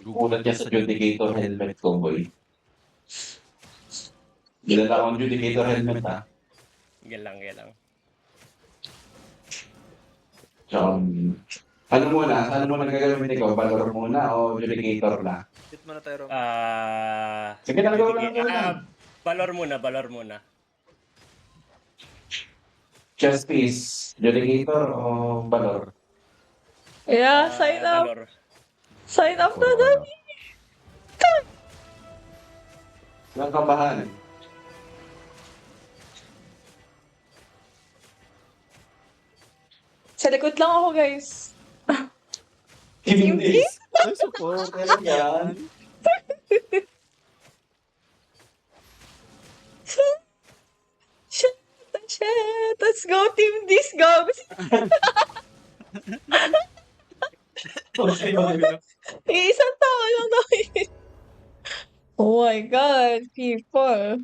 Gugulat yan sa Judicator helmet ko, boy. Ginala akong Judicator helmet, ha? Yan lang. So, ano muna gagawin ikaw? Valor muna o Judicator na? Hit mo na tayo, Rom. Sige, nagawa lang. Valor muna. Chess piece, Judicator o Valor? Yeah, sign up. Valor. Sign up na dami. Walang kabahan. Sa likod lang ako, guys. Hindi. Ay, support. Kaya yan. Shit. Let's go, Team Disgobs. Isang tao lang daw yun. Oh my God, people.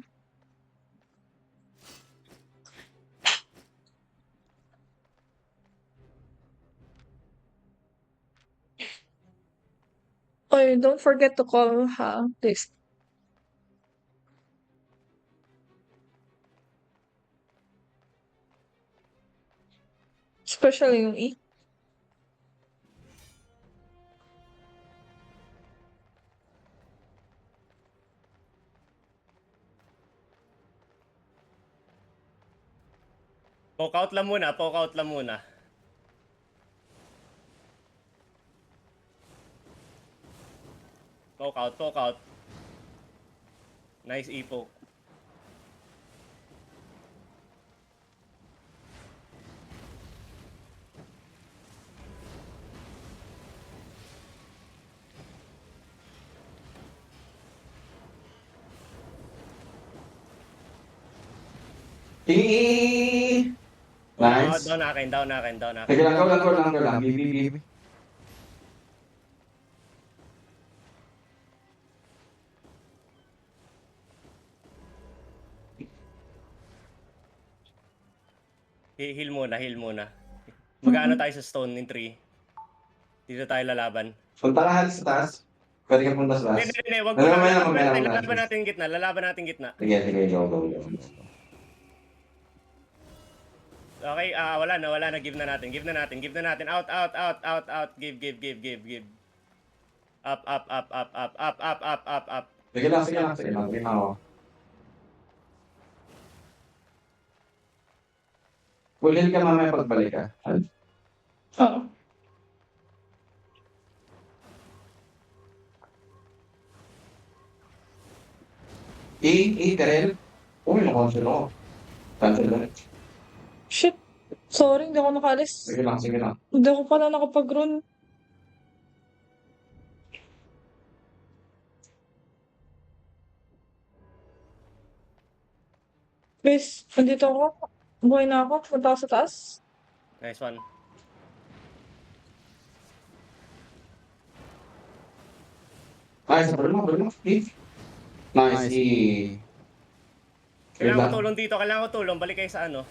Oh, don't forget to call, ha, please. Especially yung E. Poke out lang muna. Poke out. Nice e-poke. Nice. Down na akin. Sige lang, go lang. BB. Heal muna. Mag-ano tayo sa stone in 3. Dito tayo lalaban. Punta ka sa taas. Pwede ka punta sa taas. Hindi. Wag mo na. Lalaban natin gitna. Sige, go. Okay, wala na. Give na natin. Out. Give. Up. Sige lang. Tingnan ako. Pulil ka mamaya pagbalik ka. Oo. Terel. Uy, nakansel ako. Cancel na. Shit. Sorry, hindi ako nakalis. Sige lang. Hindi ako pala nakapag-run. Guys, nandito ako. Buhay na ako. Punta ako sa taas. Nice one. Nice, problema. Nice. Kailangan ko tulong dito. Balik kayo sa ano.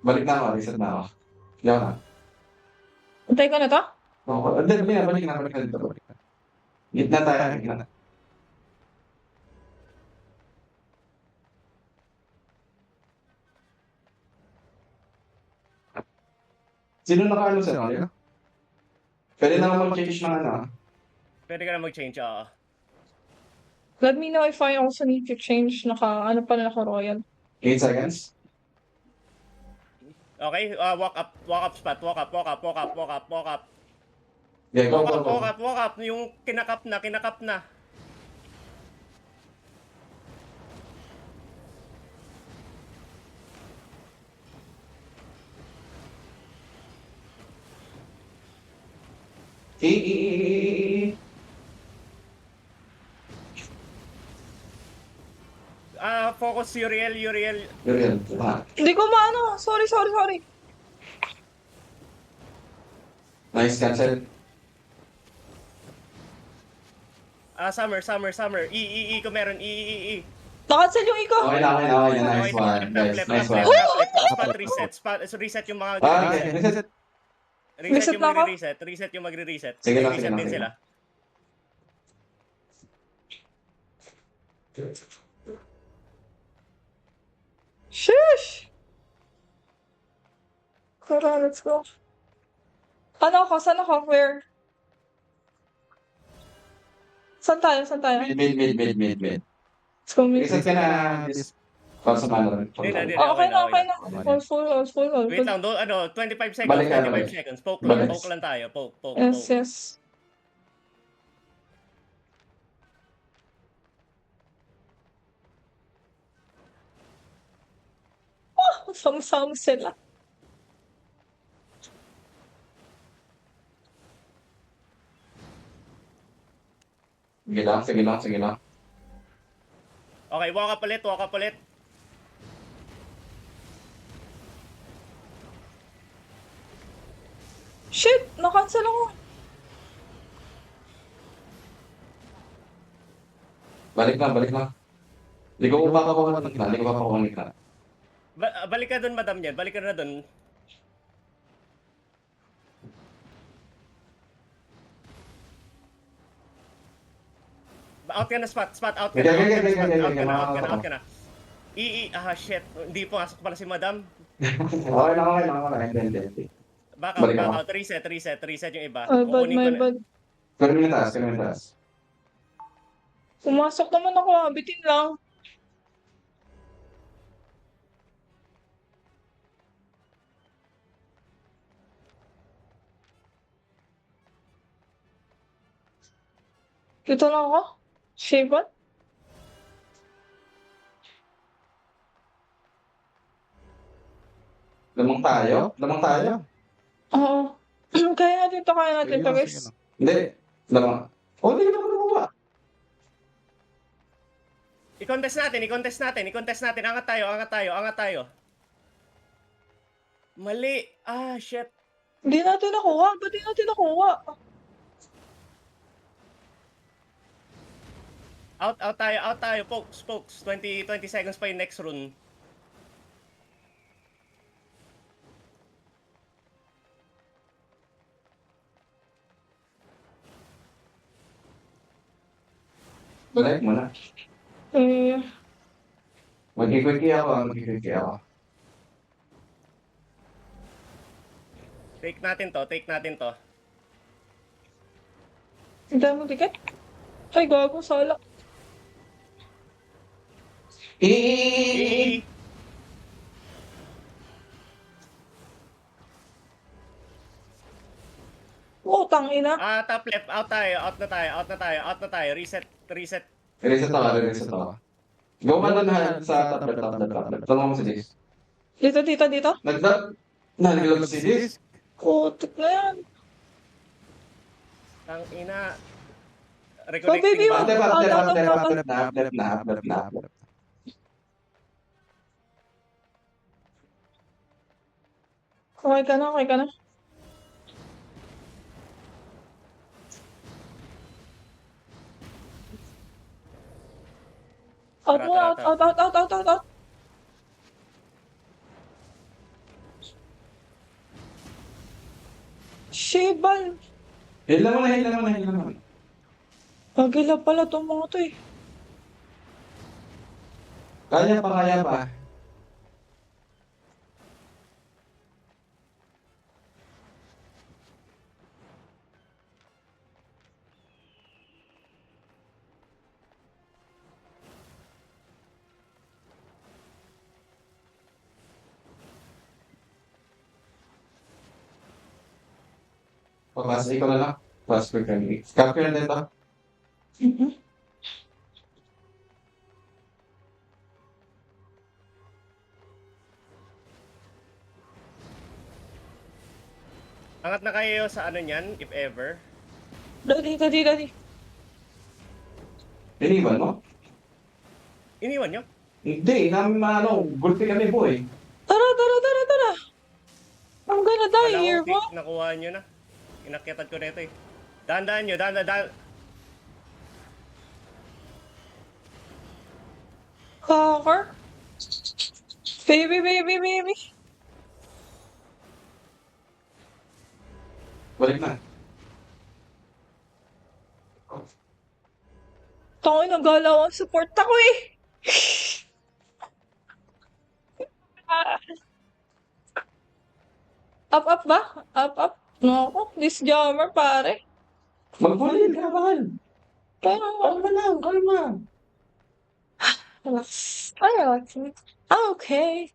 Balik na ako, reset na ako. Yaw na. Antay ko na to? Balik na dito. Gitna tayo. Sino naka-ano sa ano? Pwede na mag-change ng ano. Pwede ka na mag-change, Let me know if I also need to change. Ano pa na naka-royal. 8 seconds. Okay, walk up spot. Walk up. Yeah, go. Walk up. Yung kinakap na. Focus Uriel. Hindi ko maano. Sorry. Nice, cancel. Summer. E kung meron. E. Nakansel yung iko. Okay na, okay na, okay na. Okay, Nice one, guys. flip, Nice flip, one. flip, flip. Spot reset. So reset yung mga Ah, okay. reset. Reset. Reset Reset yung na ako? magre-reset. Reset yung magre-reset. Sige lang, Reset sige lang, din sige sila. Shush! Tara, let's go. Ano ako? Saan ako? Where? Saan tayo? Saan tayo? Mid. Let's go, mid. Reset ka na. This. Para sa mana. Hindi na, hindi na. Oh, okay na, okay na. Okay. All full, all full, all Wait full. lang, 25 seconds, Balik ka, 25 balik. seconds. Poke lang, Balik. poke lang tayo. Poke. Yes, yes. Oh, sama-sama sila. Sige lang. Okay, walk up ulit. Shit! Nakancel ako. Balik na. Hindi ko pa pakuha ng gitna. Balik ka dun, madam yan. Balik ka na dun. Out ka na, spot. Out ka na. Out ka na. Shit. Hindi pumasok pala si madam. Okay lang. Hindi. Back Balik ako. out. Reset yung iba. Ay, bad, Kukunin ko my na. bad. Pero may taas. Pumasok naman ako, bitin lang. Dito lang ako. Shaven? Lamang tayo? Oo. Kaya natin to, guys. Hindi. Lamang. Hindi ko nakuha. I-contest natin. Angat tayo. Mali. Shit. Hindi natin nakuha. Ba't di natin nakuha? Out tayo. Pokes. 20 seconds pa yung next rune. Balik mo na. Eh, Mag-quickie ako. Take natin to. ang dami mong ticket. Ay, gago, sala. I- Oh, tangina. Top left. Out na tayo. Reset. Reset ako. Go man na sa top left. Tulungan mo si Jace. Dito. Naglag si Jace. Putik na yan. Ang ina. Oh, baby, Reconnecting ba? Left na. Okay ka na. Out. Shebal. Hila mo na. Agila pala itong mga to eh. Kaya pa. Papasok ko na lang. Pasok ka ni. Capture na dito. Angat na kayo sa ano niyan, if ever. Dali. Iniwan mo? Iniwan nyo? Hindi, gulpi kami boy. Tara. I'm gonna die here, bro. Nakuha nyo na. Inakyatan ko nito eh. Dahan-dahan nyo. Hacker. Baby, baby, baby. Balik na. Tangin, nagalaw ang support ako eh. Ah, up ba? Up. Naku, this jammer, pare. Mag-full ka, mahal. Pero, Kalma lang, kalma. relax. Relax. Okay.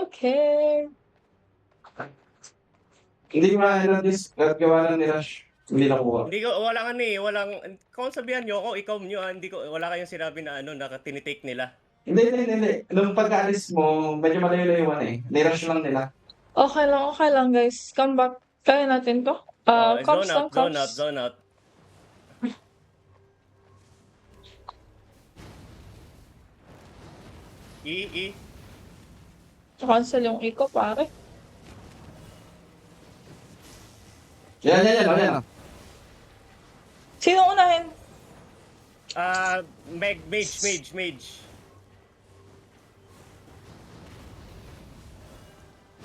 Okay. Hindi ko na this gawa ng ni-rush. Hindi nakuha. Hindi ko, walang ano eh, walang, kung sabihan nyo ako, ikaw nyo, hindi ko, wala kayong sinabi na ano, na tinitake nila. Hindi. Nung pagkaalis mo, medyo malayo-layuan eh. Ni-rush lang nila. Okay lang, guys. Come back. Kaya natin to. Cops lang, cops. Zone out. E. Cancel yung eco, pare. Yan. Sino unahin? Mage.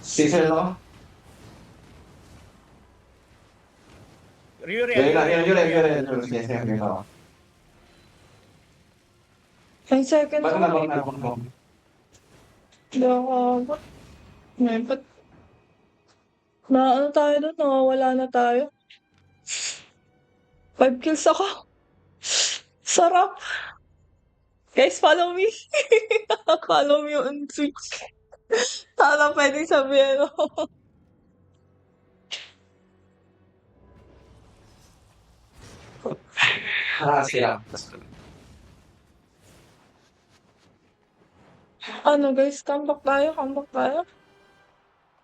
Caesar ako. Yuri. Sige ako. 10 seconds. Baka na. Hindi ako abot. May ba't? Ano tayo doon? Nawawala na tayo. 5 kills ako. Sarap. Guys, follow me. Follow me on Twitch. Sana pwedeng sabihin ako. Sige lang. Ano guys, come back tayo.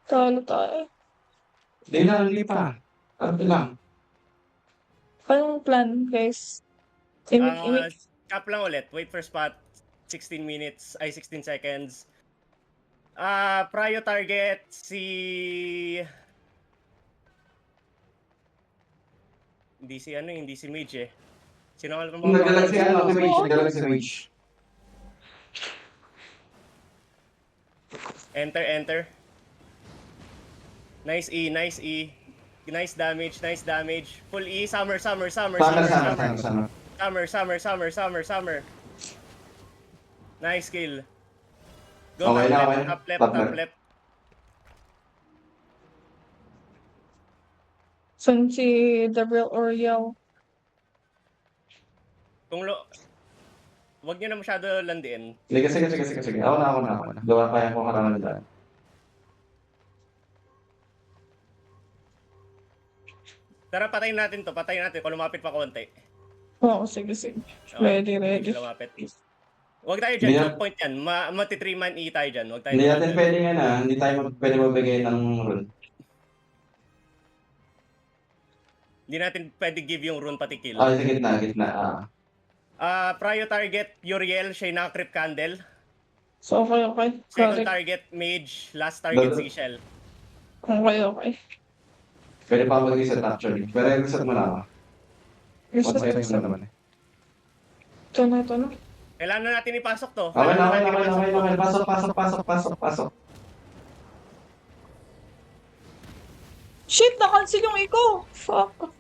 Talo tayo. Hindi pa. Ano lang. Anong plan, guys? Imik. Cap lang ulit. Wait for spot. 16 seconds. Prio target hindi si Mage eh. Sino ka naman Nagalag si Mage. Enter. Nice E. Nice damage. Full E. Summer. Summer. Nice kill. Go Okay na, okay. top Top left. Saan si Gabriel Oriel? Wag niyo na masyado landiin. Sige. Ako na. Gawa kaya ko karangan dyan. Tara, patayin natin. Kung lumapit pa konti. Oo, sige. Ready. Lumapit. Wag tayo dyan. Choke point yan. Mati-3-man E tayo dyan. Wag tayo Hindi natin pwede hindi tayo pwede magbigay ng rule. Hindi natin pwede give yung rune pati kill. Sa gitna. Prio target, Uriel, siya yung naka-crypt candle. So, okay. Second Correct. target, Mage. Last target, Seashell. Okay. Pwede pa mag-reset actually. Pero reset mo na ako. Reset. Reset na naman eh. Ito na. Kailangan na natin ipasok to. Okay. Pasok. Shit, na-cancel yung eco. Fuck.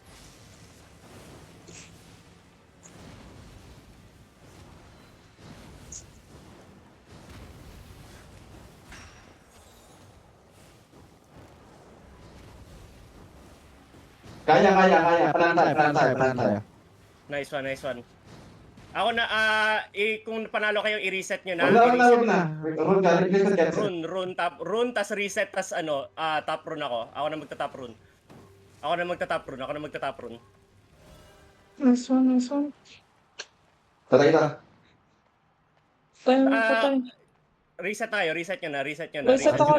Kaya. Plan tayo. Nice one. Ako na, kung panalo kayo, i-reset nyo na. Wag na. Reset. Rune, tas reset, tas top rune ako. Ako na magta-top rune. Nice one. Patay ka. Patay. Reset nyo na. Reset ako.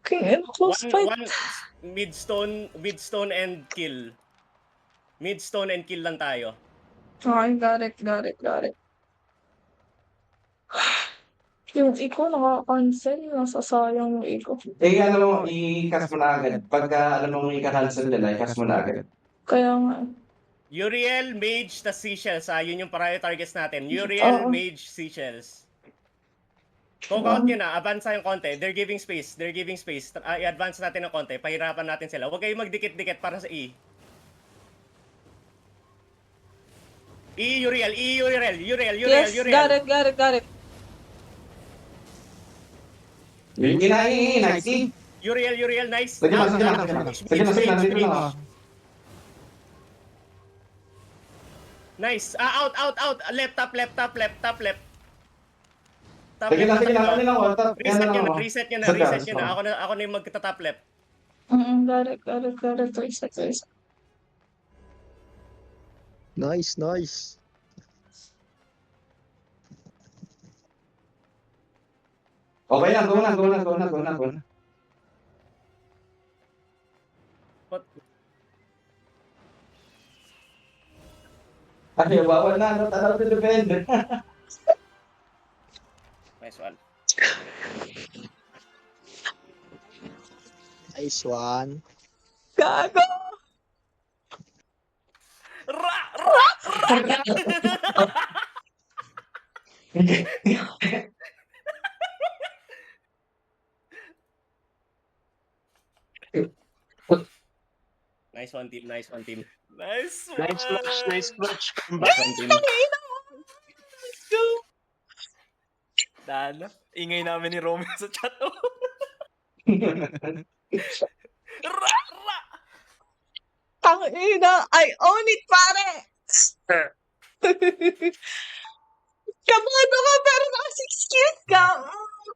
Okay, close fight. One midstone and kill. Midstone and kill lang tayo. Okay, got it. Yung eco, naka-cancel. Nasasayang yung eco. I-cast mo na agad. Pagka alam mo i-cancel nila, i-cast mo na agad. Kaya nga. Uriel, Mage, tas Seashells. Yun yung priority targets natin. Uriel, Oo. Mage, Seashells. Kung count nyo na, advance yung konti. They're giving space. I-advance natin ng konti. Pahirapan natin sila. Huwag kayong magdikit-dikit para sa E. Uriel. Yes, got it. Yung kinain, nice. Uriel, nice. Sige na. Dito na. Nice. Out. Left top. Top Sige na. left. Ano lang ako. Reset nyo na. Ako na yung magta-top left. Got it. Reset. Nice. Okay lang, go na. What? Ay, bawal na. Tataw to defend. Nice one. Nice one. Gago! Nice one, team. Nice clutch. Nice one, team. Let's go! Dahil, ingay namin ni Romeo sa chat. Tangina, I own it, pare! Kabado ka pero naka 6 kills ka.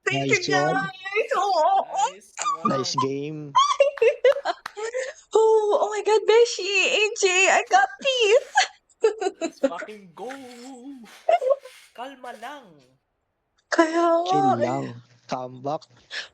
Thank you, Nice one. guys. Oo. Nice game. Oh my God, Beshi, AJ, I got this. Let's fucking go! Kalma lang. Kaya nga. Chill lang. Comeback.